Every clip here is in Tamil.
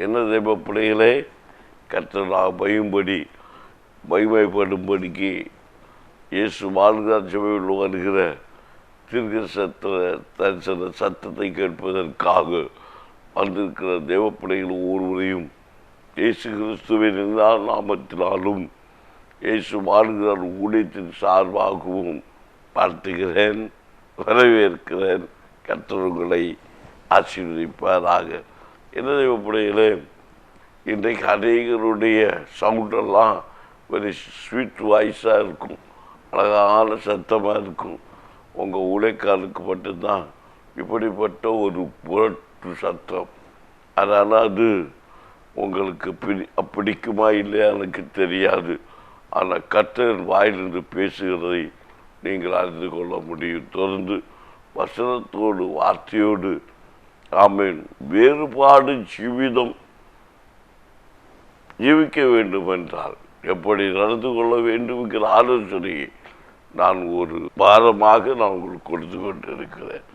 என்ன தெய்வ பிள்ளைகளே, கர்த்தராக மகிமைப்படும்படிக்கு இயேசு வாழ்கிறார் சபையில் வருகிற தீர்க்க தரிசன சத்தத்தை கேட்பதற்காக வந்திருக்கிற தெய்வ பிள்ளைகள் ஒவ்வொருவரையும் இயேசு கிறிஸ்துவின் நாமத்தினாலும் இயேசு வாழ்கிறார் ஊழியத்தின் சார்பாகவும் பார்த்துகிறேன், வரவேற்கிறேன். கர்த்தர் உங்களை ஆசீர்வதிப்பாராக. என்ன தெய்வ பிள்ளைகளே, இன்றைக்கு அநேகருடைய சவுண்டெல்லாம் வெரி ஸ்வீட் வாய்ஸாக இருக்கும், அழகான சத்தமாக இருக்கும். உங்கள் ஊழியக்காரருக்கு மட்டும்தான் இப்படிப்பட்ட ஒரு புரட்டு சத்தம். அதனால் அது உங்களுக்கு பிடிக்குமா இல்லையா எனக்கு தெரியாது. ஆனால் கர்த்தரின் வாயிலிருந்து பேசுகிறதை நீங்கள் அறிந்து கொள்ள முடியும். தொடர்ந்து வசனத்தோடு வார்த்தையோடு ஆமென் வேறுபாடு ஜீவிதம் ஜீவிக்க வேண்டும் என்றால் எப்படி நடந்து கொள்ள வேண்டும் என்கிற ஆலோசனையை நான் ஒரு பாரமாக நான் உங்களுக்கு கொடுத்து கொண்டிருக்கிறேன்.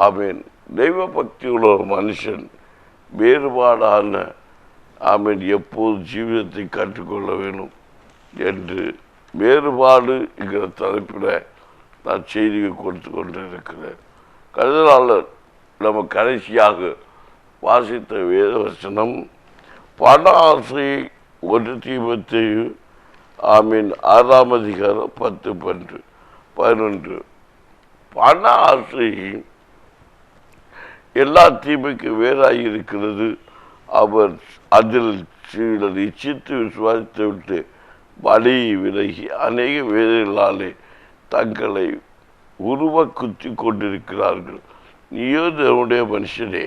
ஆமென். தெய்வ பக்தி உள்ள ஒரு மனுஷன் வேறுபாடான ஆமென் எப்போது ஜீவிதத்தை கற்றுக்கொள்ள வேணும் என்று வேறுபாடு என்கிற தலைப்பில் நான் செய்தியை கொடுத்து கொண்டிருக்கிறேன். கருதலாளர் நம்ம கடைசியாக வாசித்த வேத வசனம் பண ஆசை 1 தீமோத்தேயு ஆமீன் 6ஆம் அதிகாரம் 10-11. பண ஆசை எல்லா தீமைக்கு வேறாக இருக்கிறது. அவர் அதில் சிலர் இச்சித்து விசுவாசித்து விட்டு வழி விலகி அநேக வேதங்களாலே தங்களை உருவ குத்தி கொண்டிருக்கிறார்கள். நீயோ தேவனுடைய மனுஷனே,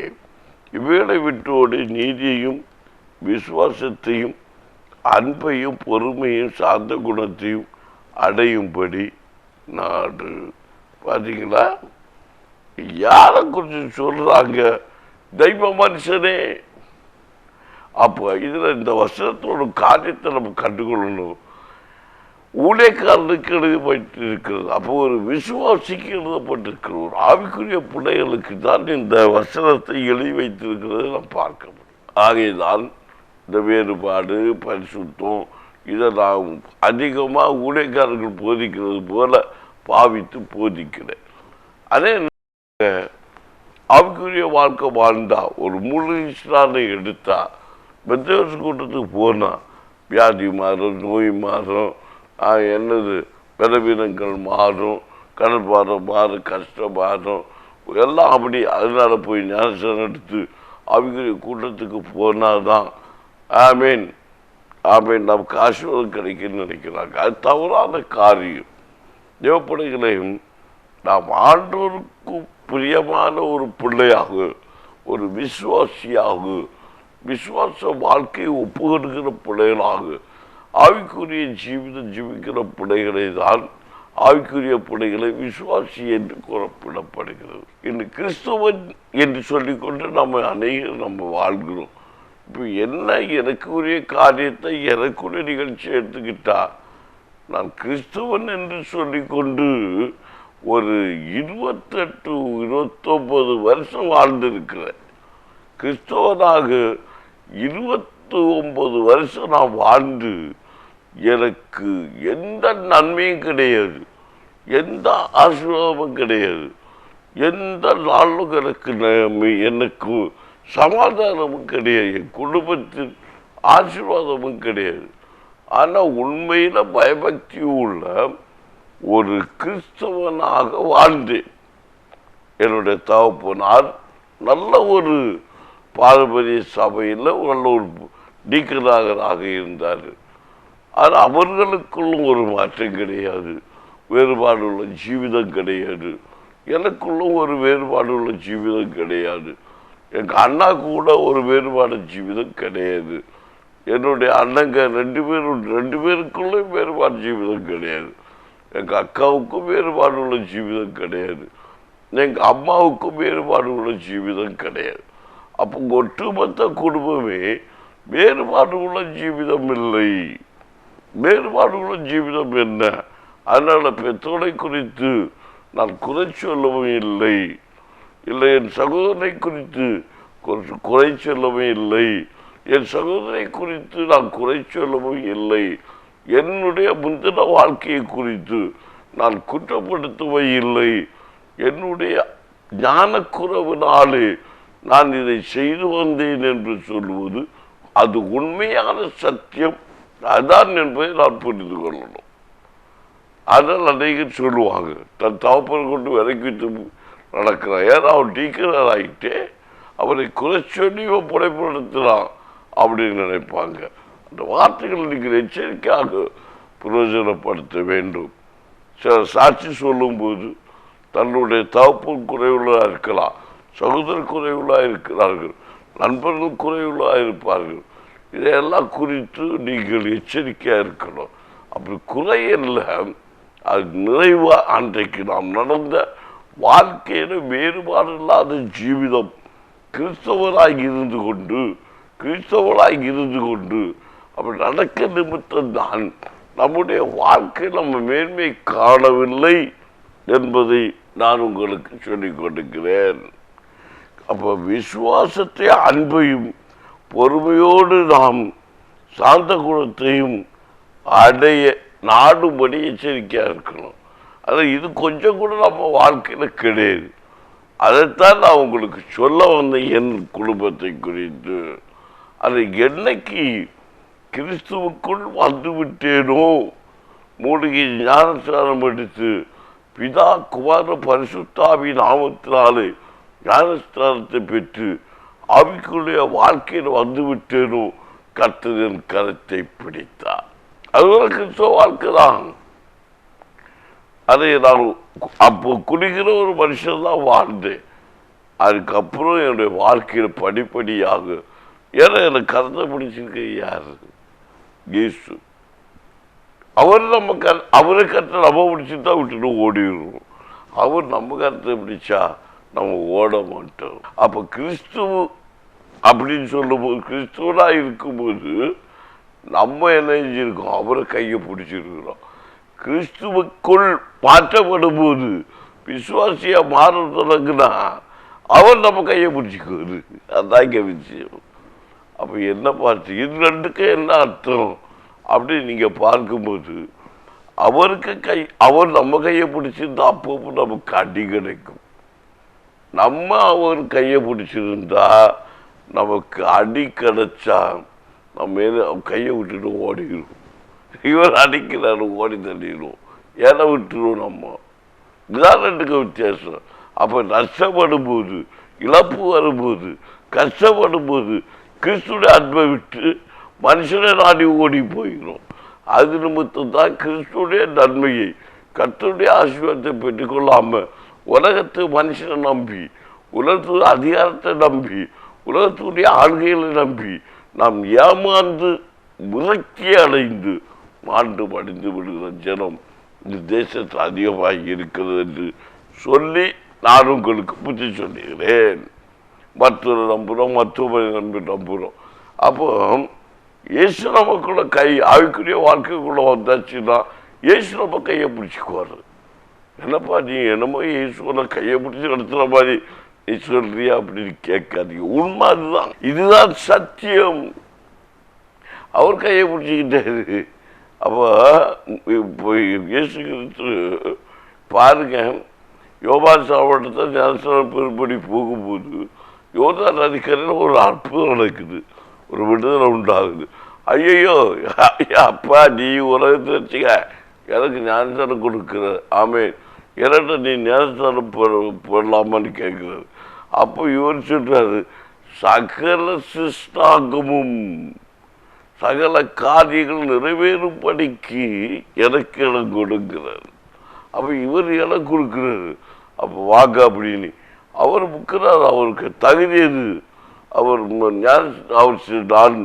இவைகளை விட்டோடு நீதியையும் விசுவாசத்தையும் அன்பையும் பொறுமையும் சார்ந்த குணத்தையும் அடையும்படி நாடு. பார்த்தீங்களா, யாரை குறித்து சொல்றாங்க? தெய்வ மனுஷனே. அப்போ இதில் இந்த வசனத்தோட காரியத்தை நம்ம கண்டுகொள்ளணும். ஊழியக்காரனுக்கு எழுதப்பட்டிருக்கிறது, அப்போ ஒரு விசுவாசிக்கு எழுதப்பட்டிருக்கிறது, ஒரு ஆவிக்குரிய பிள்ளைகளுக்கு தான் இந்த வசனத்தை எழுதி வைத்திருக்கிறது நாம் பார்க்க முடியும். ஆகையதான் இந்த வேறுபாடு பரிசுத்தம் இதை நான் அதிகமாக ஊழியக்காரர்கள் போதிக்கிறது போல பாவித்து போதிக்கிறேன். அதே ஆவிக்குரிய வாழ்க்கை வாழ்ந்தா ஒரு முழு இஸ்லானை எடுத்தா பெத்தேவஸ் கூட்டத்துக்கு போனால் வியாதி மாறும், நோய் மாறும், என்னது பலவீனங்கள் மாறும், கடற்பாறை மாறும், கஷ்டம் மாறும், எல்லாம் அப்படி. அதனால போய் ஞானஸ்தானம் எடுத்து ஆவிக்குரிய கூட்டத்துக்கு போனால் தான் ஆமீன் நமக்கு ஆசீர்வாதம் கிடைக்குன்னு நினைக்கிறாங்க. அது தவறான காரியம். தேவப்படைகளையும் நாம் ஆண்டோருக்கு பிரியமான ஒரு பிள்ளையாக, ஒரு விசுவாசியாக, விசுவாச வாழ்க்கையை ஒப்புக்கொடுக்கிற பிள்ளைகளாக ஆவிக்குரிய ஜீவிதம் ஜீவிக்கிற பிள்ளைகளை தான் ஆவிக்குரிய பிள்ளைகளை விசுவாசி என்று கூறப்படப்படுகிறது. இன்று கிறிஸ்தவன் என்று சொல்லிக்கொண்டு நம்ம வாழ்கிறோம். இப்போ என்ன எனக்கு உரிய காரியத்தை எனக்குரிய நிகழ்ச்சி எடுத்துக்கிட்டா நான் கிறிஸ்தவன் என்று சொல்லிக்கொண்டு ஒரு 28-29 வருஷம் வாழ்ந்திருக்கிறேன். கிறிஸ்தவனாக 29 வருஷம் நான் வாழ்ந்து எனக்கு எந்த நன்மையும் கிடையாது, எந்த ஆசீர்வாதமும் கிடையாது, எந்த நாளும் எனக்கு சமாதானமும் கிடையாது, என் குடும்பத்தில் ஆசீர்வாதமும் கிடையாது. ஆனால் உண்மையில் பயபக்தி உள்ள ஒரு கிறிஸ்தவனாக வாழ்ந்தேன். என்னுடைய தகப்பனார் நல்ல ஒரு பாரம்பரிய சபையில் நல்ல ஒரு டீக்கனாகராக இருந்தார். ஆனால் அவர்களுக்குள்ளும் ஒரு மாற்றம் கிடையாது, வேறுபாடு உள்ள ஜீவிதம் கிடையாது. எனக்குள்ளும் ஒரு வேறுபாடு உள்ள ஜீவிதம் கிடையாது. எங்கள் அண்ணா கூட ஒரு வேறுபாடு ஜீவிதம் கிடையாது. என்னுடைய அண்ணங்க ரெண்டு பேருக்குள்ளும் வேறுபாடு ஜீவிதம் கிடையாது. எங்கள் அக்காவுக்கும் வேறுபாடு உள்ள ஜீவிதம் கிடையாது. எங்கள் அம்மாவுக்கும் வேறுபாடு உள்ள ஜீவிதம் கிடையாது. அப்போ ஒட்டுமொத்த குடும்பமே வேறுபாடு உள்ள ஜீவிதம் இல்லை. வேறுபாடு உள்ள ஜீவிதம் என்ன? அதனால் பெற்றோரை குறித்து நான் குறை சொல்லவும் இல்லை, என் சகோதரனை குறித்து குறை சொல்லவும் இல்லை. என் சகோதரை குறித்து நான் குறை சொல்லவும் இல்லை, என்னுடைய முந்தின வாழ்க்கையை குறித்து நான் குற்றப்படுத்தவும் இல்லை. என்னுடைய ஞானக்குறவினாலே நான் இதை செய்து வந்தேன் என்று சொல்வது அது உண்மையான சத்தியம் அதான் என்பதை நான் புரிந்து கொள்ளணும். அதனால் அநேகர் சொல்லுவாங்க, தன் தகப்பன் கொண்டு விலைக்கிட்டு நடக்கிறான், ஏன்னா அவன் டீக்கர் ஆகிட்டே அவரை குறை சொல்லி புடைப்படுத்தலாம் அப்படின்னு நினைப்பாங்க. அந்த வார்த்தைகள் நீங்கள் எச்சரிக்கையாக பிரயோஜனப்படுத்த வேண்டும். சில சாட்சி சொல்லும்போது தன்னுடைய தகப்பன் குறைவுள்ளதாக இருக்கலாம், சகோதரர் குறைவுள்ளாக இருக்கிறார்கள், நண்பர்கள் குறைவுள்ளாக இருப்பார்கள். இதையெல்லாம் குறித்து நீங்கள் எச்சரிக்கையாக இருக்கணும். அப்படி குறையில்லை, அது நிறைவாக அன்றைக்கு நாம் நடந்த வாழ்க்கையில வேறுபாடு இல்லாத ஜீவிதம் கிறிஸ்தவராக இருந்து கொண்டு அப்படி நடக்க நிமித்தம் தான் நம்முடைய வாழ்க்கை நம்ம மேன்மை காணவில்லை என்பதை நான் உங்களுக்கு சொல்லிக் கொடுக்கிறேன். அப்போ விசுவாசத்தை, அன்பையும் பொறுமையோடு நாம் சாந்த குணத்தையும் அடைய நாடுபடி எச்சரிக்கையாக இருக்கணும். அது இது கொஞ்சம் கூட நம்ம வாழ்க்கையில் கிடையாது. அதைத்தான் நான் உங்களுக்கு சொல்ல வந்த என் குடும்பத்தை குறித்து. அது என்னைக்கு கிறிஸ்துவுக்குள் வந்துவிட்டேனோ, மூலிகை ஞானஸ்நானம் எடுத்து பிதா குமார பரிசுத்தாவி நாமத்தினாலே ஞானஸ்நானத்தை பெற்று ஆவிக்குரிய வாழ்க்கையில் வந்துவிட்டேனோ, கர்த்தரின் கரத்தை பிடித்தார். அதுவரை கிறிஸ்தவ வாழ்க்கை தான். அதை நான் அப்போ குடிக்கிற ஒரு மனுஷன் தான் வாழ்ந்தேன். அதுக்கப்புறம் என்னுடைய வாழ்க்கையில் படிப்படியாக, ஏன்னா எனக்கு கருத்தை பிடிச்சிருக்க யாரு? இயேசு. அவர் நம்ம அவரை கருத்தை நம்ம பிடிச்சிட்டா விட்டுட்டு ஓடிடுவோம். அவர் நம்ம கருத்தை பிடிச்சா நம்ம ஓட மாட்டோம். அப்போ கிறிஸ்துவ அப்படின்னு சொல்லும்போது, கிறிஸ்துவனாக இருக்கும்போது நம்ம என்ன செஞ்சிருக்கோம்? அவரை கையை பிடிச்சிருக்கிறோம். கிறிஸ்துவுக்குள் மாற்றப்படும் போது விசுவாசியா மாற தொடங்குனா அவர் நம்ம கையை பிடிச்சிக்குவாரு. அதான் இங்கே விஷயம். அப்போ என்ன பார்த்து இது ரெண்டுக்கு என்ன அர்த்தம் அப்படின்னு நீங்கள் பார்க்கும்போது, அவருக்கு அவர் நம்ம கையை பிடிச்சிருந்தா அப்போ நமக்கு அடி கிடைக்கும். நம்ம அவர் கையை பிடிச்சிருந்தா நமக்கு அடி கிடைச்சா நம்ம கையை விட்டுட்டு ஓடிடுவோம். இவர் அடிக்கிறாரு, ஓடி தள்ளிடுவோம், ஏன்னா விட்டுருவோம் நம்ம. இதுதான் ரெண்டுக்கு வித்தியாசம். அப்போ நஷ்டப்படும் போது, இழப்பு வரும்போது, கஷ்டப்படும் போது கிறிஸ்துடைய அன்பை விட்டு மனுஷனை நாடி ஓடி போயிடும். அது நிமித்தம் தான் கிறிஸ்துடைய நன்மையை, கர்த்தருடைய ஆசீர்வாதத்தை பெற்றுக்கொள்ளாமல் உலகத்து மனுஷனை நம்பி, உலகத்து அதிகாரத்தை நம்பி, உலகத்துடைய ஆள்கைகளை நம்பி நாம் ஏமாந்து விரக்தி அடைந்து மாண்டு மடிந்து விடுகிற ஜனம் இந்த தேசத்தில் அதிகமாக இருக்கிறது என்று சொல்லி நான் உங்களுக்கு புத்தி சொல்லுகிறேன். மற்றொரு நம்புகிறோம், மற்றொரு நம்புகிறோம். அப்போ இயேசு நமக்குள்ள ஆவிக்குரிய வாழ்க்கைக்குள்ள வந்தாச்சுன்னா இயேசு நம்ம கையை பிடிச்சிக்குவார். என்னப்பா நீ என்னமோ இயேசுல கையை பிடிச்சி நடத்துகிற மாதிரி நீ சொல்றியா அப்படின்னு கேட்காதீங்க. உண்மை அதுதான், இதுதான் சத்தியம். அவர் கையை பிடிச்சிக்கிட்டாரு. அப்போ இயேசு கிறிஸ்து பாருங்க, யோவான் சாவட்டத்தை ஞானஸ்நானம் பெறும்படி போகும்போது யோர்தான் நதிக்கரையில் ஒரு அற்புதம் நடக்குது, ஒரு விடுதலை உண்டாகுது. ஐயோ அப்பா நீ உலகத்தை வச்சுக்க, எனக்கு ஞானஸ்நானம் கொடுக்குற, ஆமே எனக்கு நீ ஞானஸ்நானம் போடலாமான்னு கேட்குறாரு. அப்போ இவர் சொல்றாரு, சகல சிஸ்டாகமும் சகல காரியங்கள் நிறைவேறும்படிக்கு எனக்கு இடம் கொடுக்கிறார். அப்போ இவர் இடம் கொடுக்கிறாரு. அப்போ வாங்க அப்படின்னு அவர் முக்கிறார். அவருக்கு தகுதி எது? அவர் நான்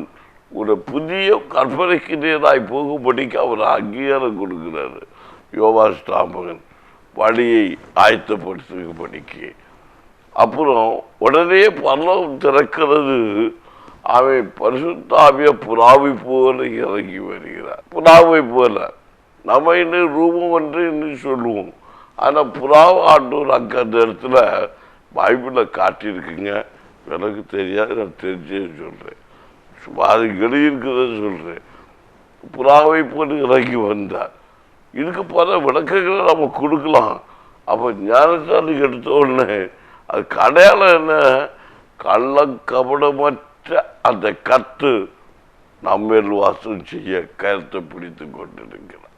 ஒரு புதிய கற்பனைக்கு நேராய் போகும்படிக்கு அவர் அங்கீகாரம் கொடுக்கிறாரு. யோவான் ஸ்நாபகன் வழியை ஆயத்தப்படுத்தும்படிக்கு. அப்புறம் உடனே பரலோகம் திறக்கிறது. அவன் பரிசுத்த ஆவிய புறாவை போல இறங்கி வருகிறார். புறாவை போல நம்ம இன்னும் ரூபம் என்று இன்னும் சொல்லுவோம். ஆனால் புறாவை ஆண்டோர் அங்கே அந்த இடத்துல பைபிளில் காட்டியிருக்குங்க. எனக்கு தெரியாது, நான் தெரிஞ்சே சொல்கிறேன். அது எழுதியிருக்கிறத சொல்றேன். புறாவை போட்டு இறங்கி வந்தார். இதுக்கு பல விளக்கங்களை நம்ம கொடுக்கலாம். அப்போ ஞானசாமி எடுத்த உடனே அது அடையாளம் என்ன? கள்ள கபடமற்ற அந்த கத்து நம்ம வாசம் செய்ய கருத்தை பிடித்து கொண்டிருக்கிறார்.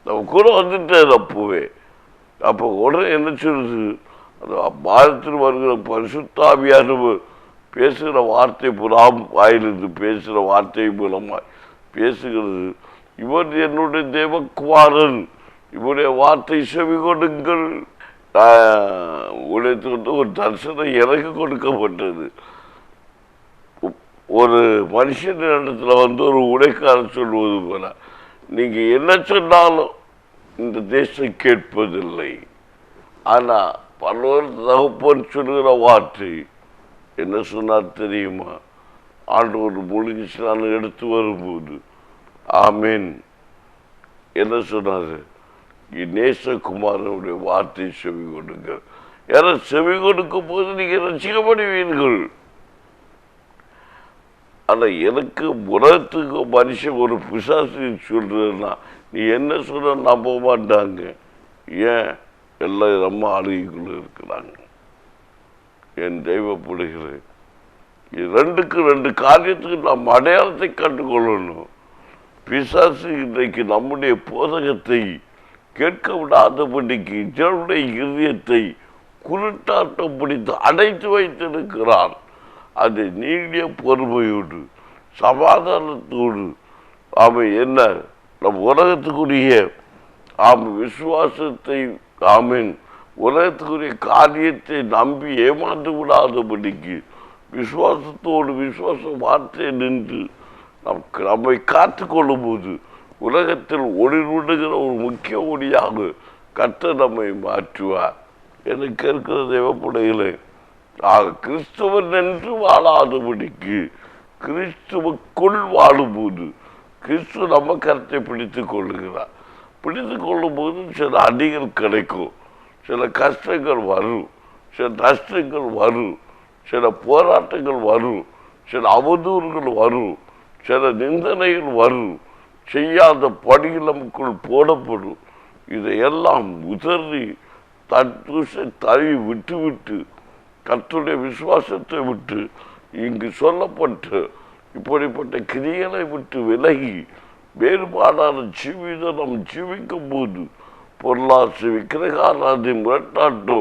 நம்ம கூட வந்துட்டேன் அப்போவே. அப்போ உடனே என்ன சொல்லுது? அந்த பாரத்தில் வருகிற பரிசுத்தாவியானவர் பேசுகிற வார்த்தை புறாம் வாயிலிருந்து பேசுகிற வார்த்தை மூலமாக பேசுகிறது. இவர் என்னுடைய தேவகுமாரன், இவருடைய வார்த்தை செவி கொடுங்கள். உடைத்து ஒரு தரிசனம் எனக்கு கொடுக்கப்பட்டது. ஒரு மனுஷன் இடத்துல ஒரு உடைக்காரர் சொல்வது போல, நீங்க என்ன சொன்னாலும் இந்த தேசம் கேட்பதில்லை. ஆனா பலர் தகப்பன் சொல்கிற வார்த்தை என்ன சொன்னார் தெரியுமா? ஆண்டவர் மூலிகை ஸ்நானம் எடுத்து வரும்போது ஆமீன் என்ன சொன்னாரு? நேசகுமாரனுடைய வார்த்தை செவி கொடுங்க. யார செவி கொடுக்கும் போது நீங்க ரசிக்கப்படுவீர்கள். ஆனா எனக்கு உலகத்துக்கு மனுஷன் ஒரு பிசாசு சொல்றதுன்னா நீ என்ன சொல்ற நம்ப மாட்டாங்க. ஏன்? எல்லாம் நம்ம ஆளுகைக்குள்ள இருக்கிறாங்க. என் தெய்வ பிள்ளைகளே, ரெண்டுக்கு ரெண்டு காரியத்துக்கு நாம் அடையாளத்தை கண்டுகொள்ளணும். பிசாசு இன்றைக்கு நம்முடைய போதகத்தை கேட்க விடாதபடிக்கு ஜனனுடைய இதயத்தை குருட்டாட்டம் பிடித்து அடைத்து வைத்திருக்கிறான். அது நீடிய பொறுமையோடு சமாதானத்தோடு அவன் என்ன நம் உலகத்துக்குரிய விசுவாசத்தை உலகத்துக்குரிய காரியத்தை நம்பி ஏமாந்து விடாதபடிக்கு விசுவாசத்தோடு விசுவாச வார்த்தை நின்று நம்மை காத்து கொள்ளும் போது உலகத்தில் ஒளிவிடுகிற ஒரு முக்கிய ஒளியாக கர்த்தர் நம்மை மாற்றுவார். எனக்கு இருக்கிற தேவப்படைகளே, கிறிஸ்துவன் என்று வாழாதபடிக்கு கிறிஸ்துவுக்குள் வாழும்போது கிறிஸ்துவ நம்ம கருத்தை பிடித்துக் கொள்ளுகிறார். பிடித்து கொள்ளும் போது சில அடிகள் கிடைக்கும், சில கஷ்டங்கள் வரும், சில நஷ்டங்கள் வரும், சில போராட்டங்கள் வரும், சில அவதூறுகள் வரும், சில நிந்தனைகள் வரும், செய்யாத பணிகள் நமக்குள் போடப்படும். இதையெல்லாம் உதறி தூசை தழுவி விட்டு கர்த்தருடைய விசுவாசத்தை விட்டு இங்கு சொல்லப்பட்டு இப்படிப்பட்ட கிரியைகளை விட்டு விலகி வேறுபாடான ஜீவிதம் நாம் ஜீவிக்கும் போது பொருளாசை விக்கிரகாராதி முரட்டாட்டோ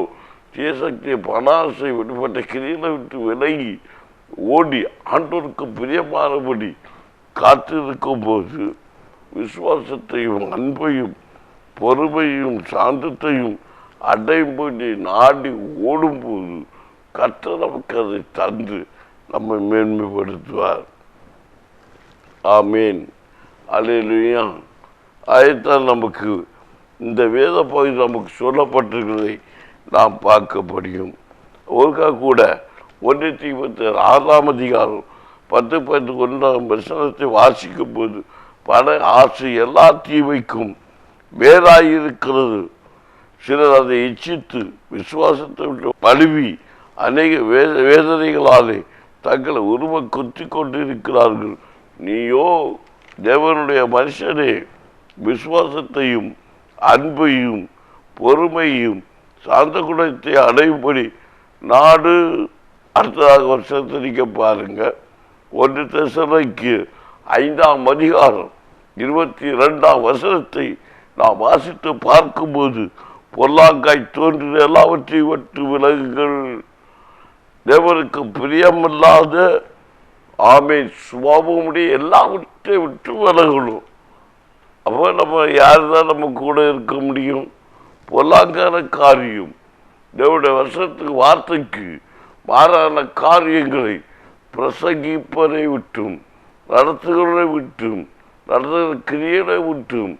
தீசக்தி பணாசை விடுபட்ட கிரியைகளை விட்டு விலகி ஓடி ஆண்டோருக்கு பிரியமானபடி காத்திருக்கும் போது விசுவாசத்தையும் அன்பையும் பொறுமையும் சாந்தத்தையும் அடைம்படி நாடி ஓடும்போது கர்த்தர் நமக்கு அதை தந்து நம்மை மேன்மைப்படுத்துவார். ஆமீன், அல்லேலூயா. அதைத்தான் நமக்கு இந்த வேத பகுதி நமக்கு சொல்லப்பட்டிருக்கிறதை நாம் பார்க்க முடியும். ஒருக்கா கூட 1:26 அதிகாரம் 10-11 வசனத்தை வாசிக்கும் போது பல ஆசை எல்லா தீமைக்கும் வேறாயிருக்கிறது. சிலர் அதை இச்சித்து விசுவாசத்தை விட்டு வலுவி அநேக வேதனைகளாலே தங்களை உருவ குத்தி கொண்டிருக்கிறார்கள். நீயோ தேவனுடைய மனுஷனே, விசுவாசத்தையும் அன்பையும் பொறுமையும் சாந்த குணத்தை அடையும்படி நாடு. அடுத்ததாக வருஷத்தை நீங்க பாருங்க, 1 தெசலோனிக்கேயு 5 அதிகாரம் 22 வசனத்தை நாம் வாசித்து பார்க்கும்போது பொல்லாங்காய் தோன்றின எல்லாவற்றையும் விட்டு விலகுங்கள். தேவனுக்கு பிரியமில்லாத சுபாவமுடைய எல்லாவற்றையும் விட்டு விலகணும். அப்போ நம்ம யாருதான் நம்ம கூட இருக்க முடியும்? பொல்லாங்கான காரியம், தேவனுடைய வருஷத்துக்கு வார்த்தைக்கு மாறான காரியங்களை பிரசங்கிப்பதை விட்டும் நடத்துகிறதை விட்டும் நடத்துகிற கிரியைகளை விட்டும்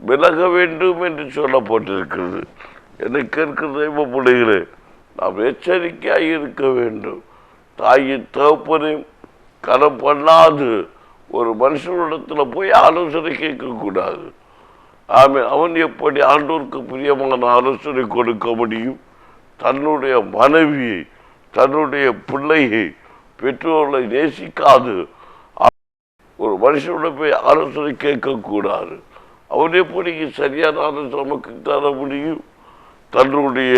விலக வேண்டும் என்று சொல்லப்பட்டிருக்கிறது. எனக்கு இருக்கிற தெய்வ பிள்ளைகளே, நாம் எச்சரிக்கையாக இருக்க வேண்டும். தாயின் தகப்பனையும் கனம் பண்ணாது ஒரு மனுஷனிடத்தில் போய் ஆலோசனை கேட்கக்கூடாது. அவன் எப்படி ஆண்டோருக்கு பிரியமான ஆலோசனை கொடுக்க முடியும்? தன்னுடைய மனைவியை, தன்னுடைய பிள்ளையை, பெற்றோர்களை நேசிக்காது ஒரு மனுஷனோட போய் ஆலோசனை கேட்கக்கூடாது. அவன் எப்படி சரியான ஆலோசனை நமக்கு தர முடியும்? தன்னுடைய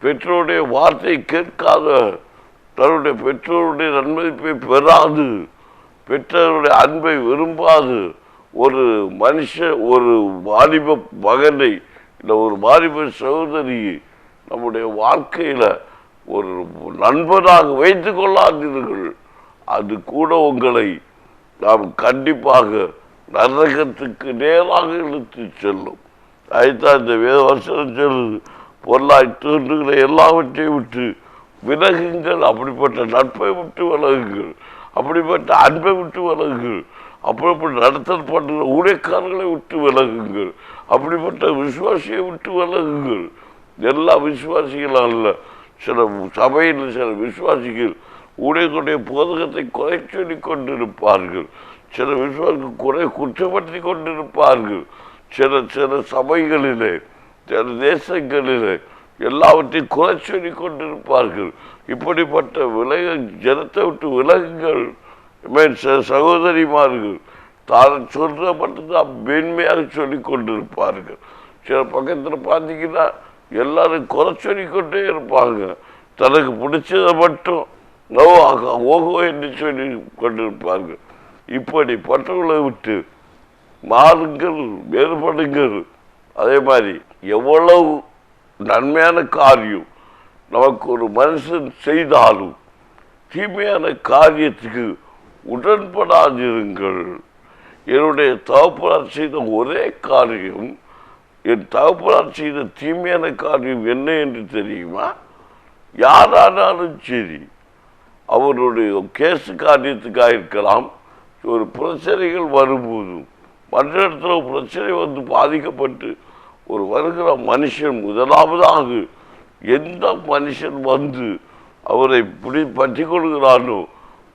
பெற்றோருடைய வார்த்தை கேட்காத, தன்னுடைய பெற்றோருடைய நன்மதிப்பை பெறாது, பெற்றோருடைய அன்பை விரும்பாது ஒரு மனுஷன், ஒரு வாலிப மகனை இல்லை ஒரு வாலிப சகோதரியை நம்முடைய வாழ்க்கையில் ஒரு நண்பனாக வைத்துக் கொள்ளாதீர்கள். அது கூட உங்களை நாம் கண்டிப்பாக நரகத்துக்கு நேராக இழுத்து செல்லும். அதுதான் இந்த வேதவசனம் சொல்லுது, பொருளாய் தோன்றுகிற எல்லாவற்றையும் விட்டு விலகுங்கள், அப்படிப்பட்ட நட்பை விட்டு விலகுங்கள், அப்படிப்பட்ட அன்பை விட்டு விலகுங்கள், அப்படிப்பட்ட நடத்தல் பண்ணுற ஊழியக்காரர்களை விட்டு விலகுங்கள், அப்படிப்பட்ட விசுவாசியை விட்டு விலகுங்கள். எல்லா விசுவாசிகளும் அல்ல, சில சபையில் சில விசுவாசிகள் ஊழியர்களுடைய போதகத்தை குறை சொல்லி கொண்டிருப்பார்கள், சில விசுவாசிகள் குற்றப்படுத்தி கொண்டிருப்பார்கள், சில சபைகளிலே சில தேசங்களிலே எல்லாவற்றையும் குறை சொல்லி கொண்டிருப்பார்கள். இப்படிப்பட்ட ஜனத்தை விட்டு விலகுங்கள். சில சகோதரிமார்கள் தான் சொல்ற மட்டும்தான் மேன்மையாக சொல்லி கொண்டிருப்பார்கள். சில பக்கத்தில் பார்த்தீங்கன்னா எல்லாரும் குறை சொல்லிக்கொண்டே இருப்பாங்க, தனக்கு பிடிச்சதை மட்டும் ஓகோ என்று சொல்லி கொண்டிருப்பார்கள். இப்படிப்பட்டவர்களை விட்டு மாறுங்கள், வேறுபடுங்கள். அதே மாதிரி எவ்வளவு நன்மையான காரியம் நமக்கு ஒரு மனுஷன் செய்தாலும் தீமையான காரியத்துக்கு உடன்படாதிருங்கள். என்னுடைய தகப்பனார் செய்த ஒரே காரியம், என் தகப்பனார் செய்த தீமையான காரியம் என்ன என்று தெரியுமா? யாரானாலும் சரி, அவருடைய கேசு காரியத்துக்காக இருக்கலாம், ஒரு பிரச்சனைகள் வரும்போதும் மற்ற இடத்துல பிரச்சனை வந்து பாதிக்கப்பட்டு ஒரு வருகிற மனுஷன் முதலாவதாக எந்த மனுஷன் வந்து அவரை பற்றி கொள்கிறானோ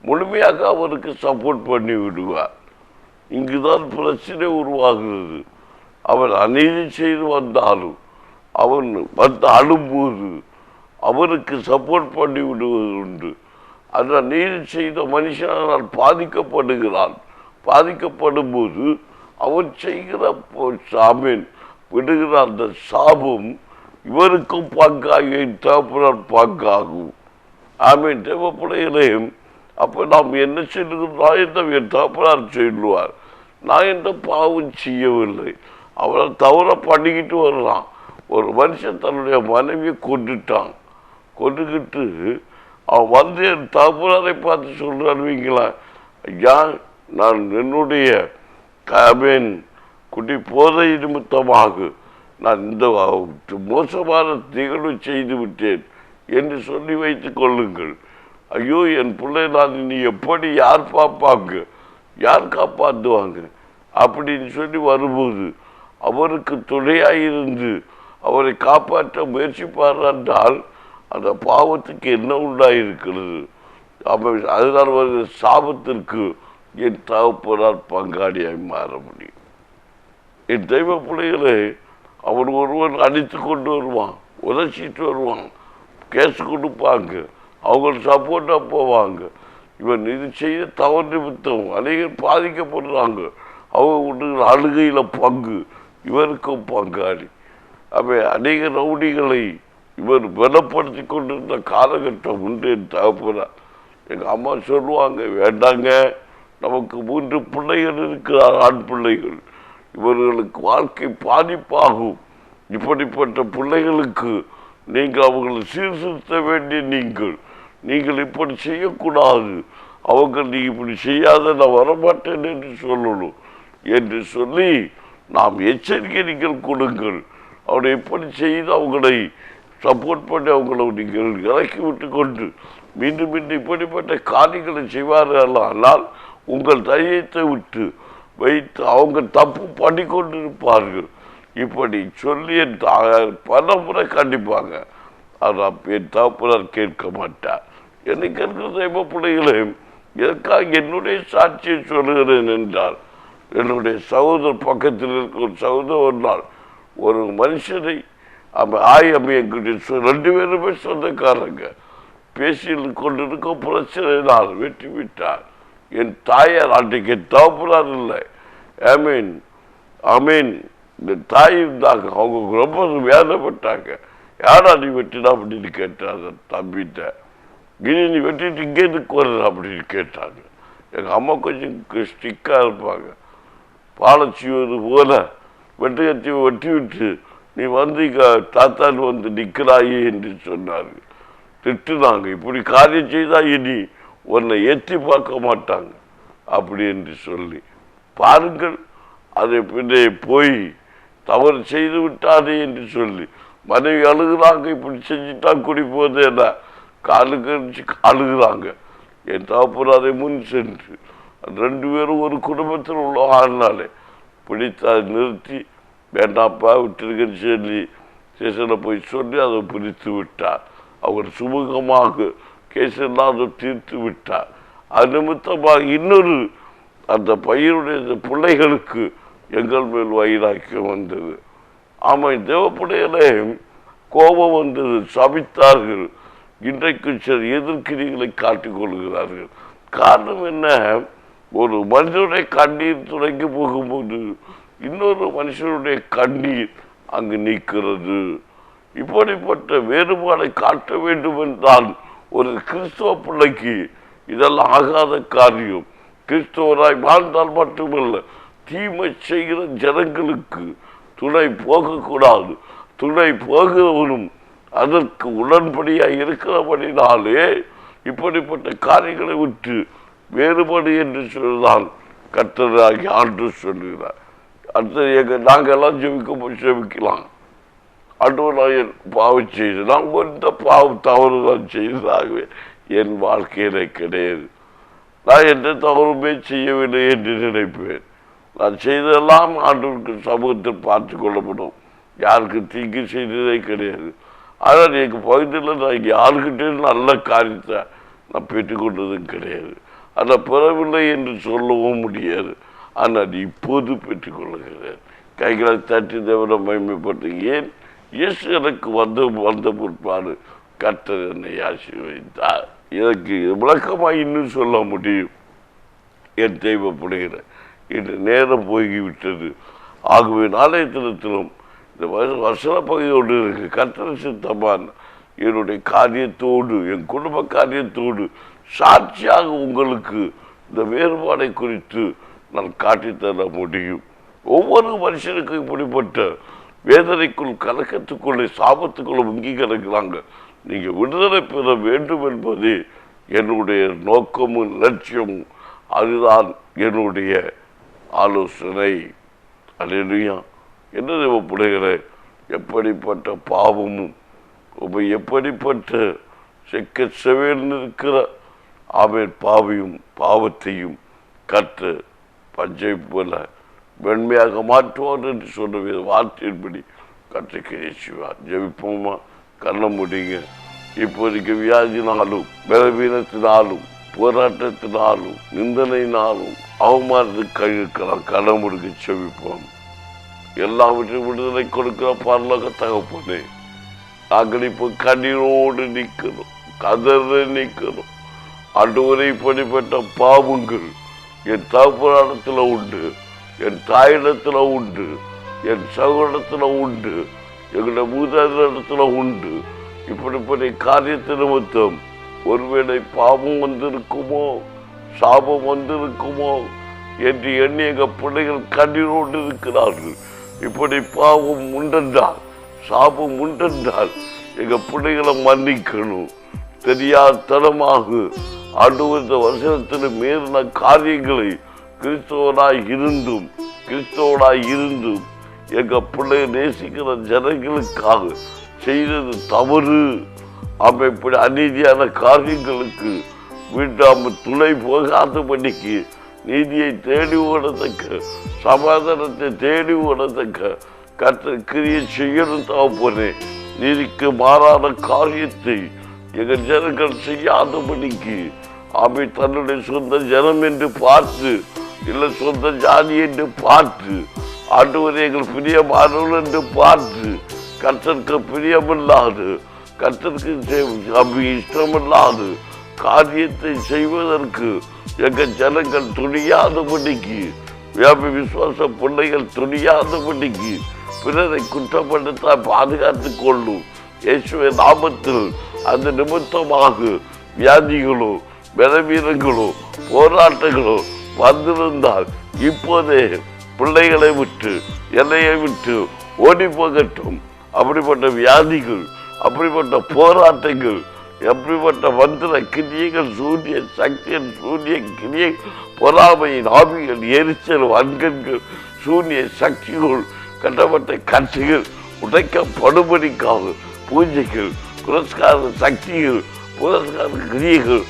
முழுமையாக அவருக்கு சப்போர்ட் பண்ணி விடுவார். இங்குதான் பிரச்சனை உருவாகிறது. அவன் அநீதி செய்து வந்தாலும் அவன் வந்து அழும்போது அவருக்கு சப்போர்ட் பண்ணி விடுவது உண்டு. அந்த நீதி செய்த மனுஷனால் பாதிக்கப்படுகிறான். பாதிக்கப்படும் போது அவன் செய்கிற சாமீன் விடுகிற அந்த சாபம் இவருக்கும் பங்காகி தகப்பனார் பங்காகும். ஆமீன். தேவப்படையிலையும் அப்போ நாம் என்ன சொல்லுகிறோம்? என் தகப்பனார் சொல்லுவார், நான் எந்த பாவம் செய்யவில்லை, அவனை தவற பண்ணிக்கிட்டு வர்றான். ஒரு மனுஷன் தன்னுடைய மனைவியை கொண்டுக்கிட்டு அவன் வந்து என் தகப்பனாரை பார்த்து சொல்றாருவீங்களா, ஐயா நான் என்னுடைய குட்டி போதை நிமித்தமாக நான் இந்த மோசமான நிகழ்வு செய்து விட்டேன் என்று சொல்லி வைத்துக் கொள்ளுங்கள். ஐயோ என் பிள்ளை நான் இனி எப்படி யார் பார்ப்பாங்க, யார் காப்பாற்றுவாங்க அப்படின்னு சொல்லி வரும்போது அவருக்கு துணையாயிருந்து அவரை காப்பாற்ற முயற்சிப்பார் என்றால் அந்த பாவத்துக்கு என்ன உண்டாயிருக்கிறது? அதனால் ஒரு சாபத்திற்கு என் தகப்பனார் பங்காளியாய் மாற முடியும். என் தெய்வ பிள்ளைகளை அவன் ஒருவன் அடித்து கொண்டு வருவான், உதச்சிட்டு வருவான், கேஸ் கொடுப்பாங்க, அவங்க சப்போர்ட்டாக போவாங்க. இவன் இது செய்ய தவறு நிமித்தம் அநேகர் பாதிக்கப்படுறாங்க. அவங்க அழுகையில் பங்கு இவருக்கும் பங்காளி. அவை அநேக ரவுடிகளை இவர் பலப்படுத்தி கொண்டிருந்த காலகட்டம் உண்டு. என் தகப்பனார் எங்கள் அம்மா சொல்லுவாங்க, வேண்டாங்க, நமக்கு 3 பிள்ளைகள் இருக்கிறார், ஆண் பிள்ளைகள், இவர்களுக்கு வாழ்க்கை பாதிப்பாகும். இப்படிப்பட்ட பிள்ளைகளுக்கு நீங்கள் அவங்களை சீர்திருத்த வேண்டிய நீங்கள் இப்படி செய்யக்கூடாது, அவங்க நீ இப்படி செய்யாத நான் வரமாட்டேன் என்று சொல்லணும் என்று சொல்லி நாம் எச்சரிக்கை நீங்கள் கொடுங்கள். அவரை எப்படி செய்து அவங்களை சப்போர்ட் பண்ணி அவங்களை நீங்கள் இறக்கி விட்டு கொண்டு மீண்டும் இப்படிப்பட்ட காரியங்களை செய்வார்கள். ஆனால் உங்கள் தைரியத்தை விட்டு வைத்து அவங்க தப்பு பண்ணி கொண்டிருப்பார்கள். இப்படி சொல்லி என் பல முறை கண்டிப்பாங்க. ஆனால் என் தகப்பனார் கேட்க மாட்டார். என்னை கேட்கிற தெய்வ பிள்ளைகளையும் எதற்காக என்னுடைய சாட்சியை சொல்லுகிறேன் என்றால், என்னுடைய சகோதரர் பக்கத்தில் இருக்கிற ஒரு சகோதரர் நாள் ஒரு மனுஷனை என்கிட்ட 2 பேருமே சொந்தக்காரங்க பேசி கொண்டிருக்க பிரச்சனைனால் வெற்றி விட்டார். என் தாயார் அன்றைக்கு தகப்பனார் இல்லை. ஆமீன் ஆமீன். இந்த தாய் இருந்தாங்க, அவங்க ரொம்ப வேதனைப்பட்டாங்க. யாரா நீ வெட்டினா அப்படின்னு கேட்டாங்க தம்பிட்ட. கிரி நீ வெட்டிட்டு இங்கே எதுக்கு வர்ற அப்படின்னு கேட்டாங்க. எங்கள் அம்மா கொஞ்சம் ஸ்டிக்காக இருப்பாங்க. பாலச்சிவது போல வெட்டி கட்டி வெட்டி விட்டு நீ வந்து இங்கே தாத்தான் வந்து நிற்கிறாயே என்று சொன்னார்கள். திட்டுனாங்க, இப்படி காரியம் செய்தா இனி உன்னை எத்தி பார்க்க மாட்டாங்க அப்படி என்று சொல்லி. பாருங்கள், அதை பின்னே போய் தவறு செய்து விட்டாதே என்று சொல்லி மனைவி அழுகுறாங்க. இப்படி செஞ்சுட்டா குடி போதே என்ன காலுக்கு அழுகுறாங்க. என் தகப்பன் அதை முன் சென்று 2 பேரும் ஒரு குடும்பத்தில் உள்ள ஆனாலே பிடித்து அதை நிறுத்தி வேண்டாப்பா விட்டுருக்குன்னு சொல்லி ஸ்டேஷனில் போய் சொல்லி அதை பிடித்து விட்டார். அவர் சுமூகமாக கேஸெல்லாம் அதை தீர்த்து விட்டார். அது நிமித்தமாக இன்னொரு அந்த பையனுடைய பிள்ளைகளுக்கு எங்கள் மேல் வைராக்கியம் வந்தது. ஆமாம், தேவ பிள்ளைகளே கோபம் வந்தது, சபித்தார்கள். இன்றைக்கு சரி எதிர்க்கிரிகளை காட்டிக் கொள்கிறார்கள். காரணம் என்ன? ஒரு மனிதனுடைய கண்ணீர் துடைக்கு போகும்போது இன்னொரு மனுஷனுடைய கண்ணீர் அங்கு நீக்கிறது. இப்படிப்பட்ட வேறுபாடை காட்ட வேண்டும் என்றால் ஒரு கிறிஸ்தவ பிள்ளைக்கு இதெல்லாம் ஆகாத காரியம். கிறிஸ்தவராய் வாழ்ந்தால் மட்டுமல்ல, தீமை செய்கிற ஜனங்களுக்கு துணை போகக்கூடாது. துணை போகிறவனும் அதற்கு உடன்படியாக இருக்கிறபடினாலே இப்படிப்பட்ட காரியங்களை விட்டு வேறுபடு என்று சொல்லுதான் கர்த்தராகி ஆண்டு சொல்லுகிறார். அடுத்தது நாங்கள் எல்லாம் ஜெபிக்கலாம். ஆண்டவராக பாவம் செய்து நான் எந்த பாவம் தவறு தான் செய்ததாகவே என் வாழ்க்கையில கிடையாது. நான் எந்த தவறுமே செய்யவில்லை என்று நினைப்பேன். நான் செய்ததெல்லாம் ஆண்டவருக்கு சமூகத்தில் பார்த்து கொள்ளப்படும். யாருக்கு தீங்கு செய்ததே கிடையாது. ஆனால் எங்கள் பகுதியில் நான் யாருக்கிட்டே நல்ல காரியத்தை நான் பெற்றுக்கொண்டதும் கிடையாது. அதை பெறவில்லை என்று சொல்லவும் முடியாது. ஆனால் இப்போது பெற்றுக்கொள்ளுகிறேன். கைகளை தட்டி தேவனை மகிமைப்பட்டு ஏன் இயேசு எனக்கு வந்த பிற்பாடு கர்த்தர் என்னை ஆசீர்வதித்தார். எனக்கு விளக்கமாக இன்னும் சொல்ல முடியும். என் தேவைப்படுகிற இன்று நேரம் போய்விட்டது. ஆகவே நாளைய தினத்திலும் இந்த வசன பகுதியோடு இருக்கு கர்த்தர் சித்தமான என்னுடைய காரியத்தோடு என் குடும்ப காரியத்தோடு சாட்சியாக உங்களுக்கு இந்த வேறுபாடை குறித்து நான் காட்டித்தர முடியும். ஒவ்வொரு மனுஷனுக்கும் இப்படிப்பட்ட வேதனைக்குள் கலக்கத்துக்குள்ளே சாபத்துக்குள்ள முங்கி கிடக்கிறாங்க. நீங்கள் விடுதலை பெற வேண்டும் என்பது என்னுடைய நோக்கமும் லட்சியமும். அதுதான் என்னுடைய ஆலோசனை. அல்லேலூயா. என்ன தேவப்படுகிற எப்படிப்பட்ட பாவமும் எப்படிப்பட்ட செக்க செவேல்னு இருக்கிற ஆமென் பாவியும் பாவத்தையும் கற்று பஞ்சை போல வெண்மையாக மாற்றுவார் என்று சொன்ன வார்த்தையின்படி கற்றுக்கிறே செய்வார். ஜெபிப்போமா? கண்ண முடியுங்க. இப்போதைக்கு வியாதினாலும் பலவீனத்தினாலும் போராட்டத்தினாலும் நிந்தனையினாலும் அவமானத்துக்கு கழிக்கலாம். கண்ண முடிக்க செவிப்போம். எல்லாவற்றையும் விடுதலை கொடுக்கிற பரலோக தகப்பனே, நாங்கள் இப்போ கண்ணீரோடு நிற்கணும், கதற நிற்கணும். ஆண்டவரை இப்படிப்பட்ட பாவங்கள் என் தகப்பனிடத்தில் உண்டு, என் தாயிடத்தில் உண்டு, என் சகோதரத்தில் உண்டு, எங்களுடைய மூதாதிடத்தில் உண்டு. இப்படிப்பட்ட காரியத்தின் நிமித்தம் ஒருவேளை பாவம் வந்திருக்குமோ சாபம் வந்திருக்குமோ என்று எண்ணி எங்கள் பிள்ளைகள் கண்ணீரோடு இருக்கிறார்கள். இப்படி பாவம் உண்டென்றால் சாபம் உண்டென்றால் எங்கள் பிள்ளைகளை மன்னிக்கணும். தெரியாதனமாக ஆண்டவர் இந்த வசனத்தில் மீறின காரியங்களை கிறிஸ்தவனாய் இருந்தும் எங்கள் பிள்ளை நேசிக்கிற ஜனங்களுக்காக செய்தது தவறு. இப்படி அநீதியான காரியங்களுக்கு வீட்டாம துணை போகாதபடிக்கு நீதியை தேடி ஓடத்தக்க சமாதானத்தை தேடி ஓடத்தக்க கர்த்தர் கிரியை செய்யணும். தகப்பனே, நீதிக்கு மாறான காரியத்தை எங்கள் ஜனங்கள் செய்யாதபடிக்கு தன்னுடைய சொந்த ஜனம் என்று பார்த்து இல்லை சொந்த ஜாதி என்று பார்த்து ஆண்டவரை எங்கள் பிரியமானவர்கள் என்று பார்த்து கர்த்தருக்கு பிரியமில்லாது கர்த்தருக்கு இஷ்டமில்லாது காரியத்தை செய்வதற்கு எங்கள் ஜனங்கள் துணியாதபடிக்கு, விசுவாச பிள்ளைகள் துணியாதபடிக்கு பிறரை குற்றப்படுத்த பாதுகாத்துக் கொள்ளும் இயேசுவின் நாமத்தில். அந்த நிமித்தமாக வியாதிகளோ பலவீனங்களோ போராட்டங்களோ வந்திருந்தால் இப்போதே பிள்ளைகளை விட்டு எல்லையை விட்டு ஓடி போகட்டும். அப்படிப்பட்ட வியாதிகள், அப்படிப்பட்ட போராட்டங்கள், எப்படிப்பட்ட மந்திர கிரியைகள், சூரிய சக்தியின் சூரிய கிரியை, பொறாமையின் ஆவிகள், எரிச்சல், வன்கண்கள், சூரிய சக்திகள், கட்டப்பட்ட கட்சிகள் உடைக்கப்படும்படிக்காக பூஜைகள், புரஸ்கார சக்திகள், புரஸ்கார கிரியைகள்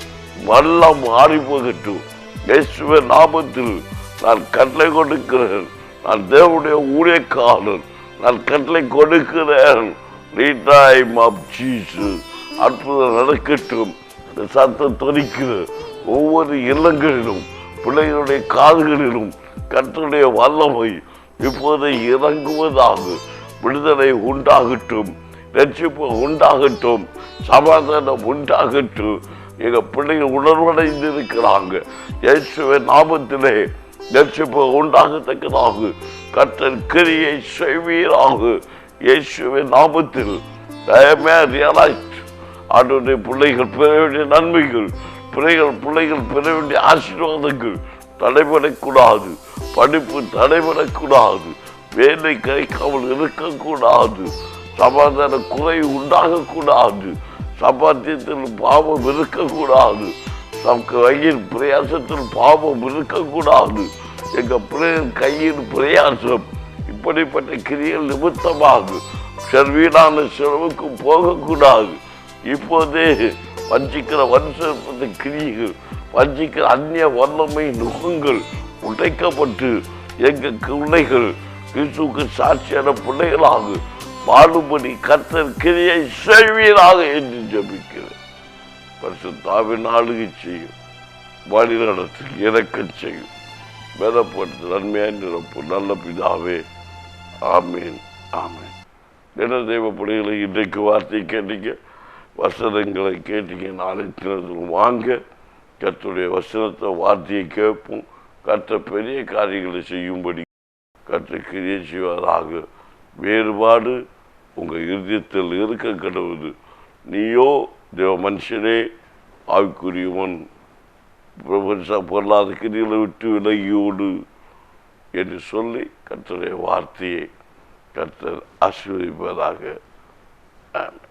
எல்லாம் மாறி போகட்டும். இயேசுவின் நாமத்தில் நான் கட்டளை கொடுக்கிறேன். நான் தேவனுடைய ஊழியக்காரன். நான் கட்டளை கொடுக்கிறேன். அற்புதம் நடக்கட்டும். சத்தம் தொனிக்கிற ஒவ்வொரு இல்லங்களிலும் பிள்ளைகளுடைய காதுகளிலும் கர்த்தருடைய வல்லமை இப்போது இறங்குவதாக. விடுதலை உண்டாகட்டும், ரட்சிப்பு உண்டாகட்டும், சமாதானம் உண்டாகட்டும். எங்கள் பிள்ளைகள் உணர்வடைந்து இருக்கிறாங்க. இயேசுவின் நாமத்திலே ரட்சிப்பு உண்டாகத்தக்கதாக கர்த்தர் கிரியை செய்வீராக. இயேசுவின் நாமத்தில் ஆண்டவருடைய பிள்ளைகள் பெற வேண்டிய நன்மைகள், பிள்ளைகள் பெற வேண்டிய ஆசீர்வாதங்கள் தடைபடக்கூடாது. படிப்பு தடைபடக்கூடாது. வேலை கிடைக்காமல் இருக்கக்கூடாது. சமாதான குறை உண்டாகக்கூடாது. சம்பாத்தியத்தில் பாவம் இருக்கக்கூடாது. நமக்கு கையில் பிரயாசத்தில் பாவம் இருக்கக்கூடாது. எங்கள் பிள்ளைகள் கையில் பிரயாசம் இப்படிப்பட்ட கிரிகள் நிமித்தமாக வீணான செலவுக்கு போகக்கூடாது. இப்போதே வஞ்சிக்கிற வன்ச கிரிகள், வஞ்சிக்கிற அந்நிய வல்லமை நுகங்கள் உடைக்கப்பட்டு எங்கள் பிள்ளைகள் கிறிஸ்துவுக்கு சாட்சியான பிள்ளைகளாக வாழும்படி கர்த்தர் கிரியை செய்வீராக என்று ஜெபிக்கிறேன். பரிசுத்தாவின் ஆளுகை செய்யும், வழி நடத்து, இறக்க செய்யும், பலப்படுத்து, நன்மையாக நிரப்பு. நல்ல பிதாவே, ஆமேன், ஆமேன். என்ன தெய்வ பிள்ளைகளை இன்றைக்கு வார்த்தை கேட்டீங்க, வசனங்களை கேட்டீங்க. நாளை தினத்தில் வாங்க, கர்த்தருடைய வசனத்தை வார்த்தையை கேட்போம். கர்த்தர் பெரிய காரியங்களை செய்யும்படி கர்த்தர் கிரியை செய்வதாக. வேறுபாடு உங்கள் இருதயத்தில் இருக்க கடவுது. நீயோ தேவ மனுஷனே, ஆவிக்குரியவன், பொருளாதார கிரிகளை விட்டு விலகியோடு என்று சொல்லி கர்த்தருடைய வார்த்தையை கர்த்தர் ஆசீர்வதிப்பதாக. ஆமென்.